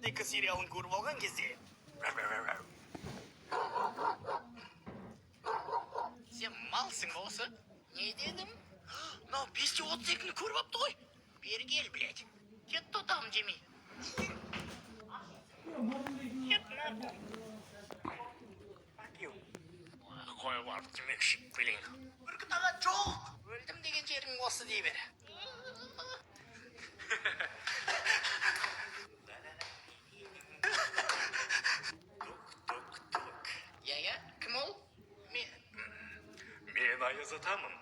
екі сериалын көріп алған кезде сен малсың осы. Не дедім? Мынау 5:32-ні көріп апты ғой. Бері кел, блядь. Кет тотағым жемей. Кет нахуй. Қой барып темекі шегіп келейін. Бүркіт аға жоқ. Өлдім деген жерің осы дей бер. Я, кім ол? Мен Аяз атамын.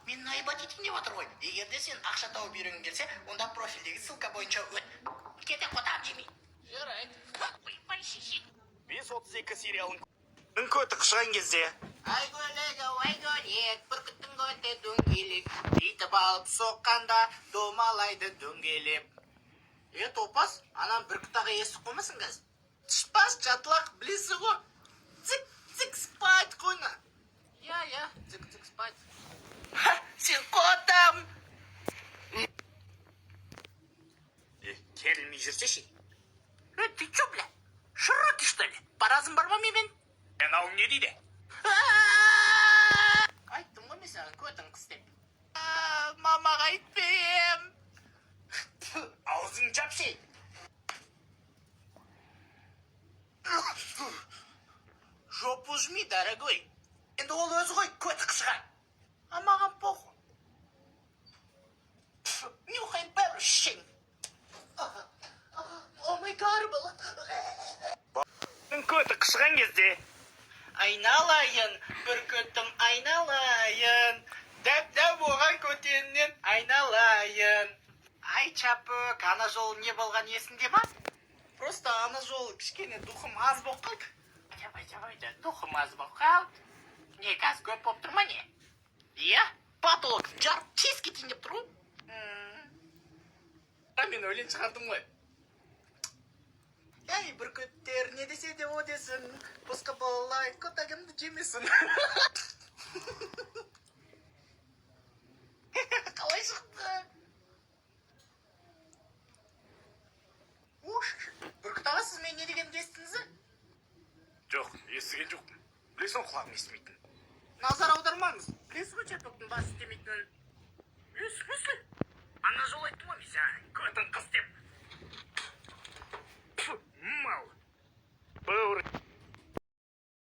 Мен айбат етейін деп отыр ғой. Егер де сен ақша тауып үйренгің келсе, онда профильдегі ссылка бойынша өт. Кете қотам жемей. Жарайды. Ойбай шешек. 5:32 сериалын көті қышқан кезде. Ай гөлек, бүркіттің көті дөңгелек. Бүйтіп алып соққанда домалайды дөңгелеп. Топас, анам бүркіт аға естіп қоймасын қазір. Түшпас жатылақ білесі ғой. Цик спайт қойна. Я, цик спайт. Сен қотам. Келмей жүрсе ше. Ты чё, бля? Широкий, что ли? Паразым бар ма мен? Анау не дейді? Айттым ғой мен саған көтің қыс деп. Мамаға айтпем. Аузың жап ше. Жопу жми, дорогой. Енді ол өзі ғой көті қышқан. А маған похуй. Нюхай бәрі шең. О май гар бұл. Көті қышқан кезде. Айналайын, бүркітім айналайын. Дәп-дәп оған көтеннен айналайын. Ай чапық, ана жол не болған есінде ма? Просто ана жол кішкене духым аз болып қалды. Жабай, духым аз болып қалды. Не, қазір көп болып тұр ма не? Иә, потолок жарып тез кетейін деп тұр ғой. Мен өлең шығардым ғой. Әй, бүркіттер не десе де о десін. Босқа болай, көтагімді жемесін. Қалай шықты? Бүркіт аға, сіз мен не дегенді естіңіз? Жоқ, естіген жоқпын. Білесің құлағым естімейтін. Назар аудармаңыз. Білесіз ғой чатоктың бас істемейтінін. Смысле? Ана жол айттым ғой мен саған, көтің қыз деп. Мал. Бауыр.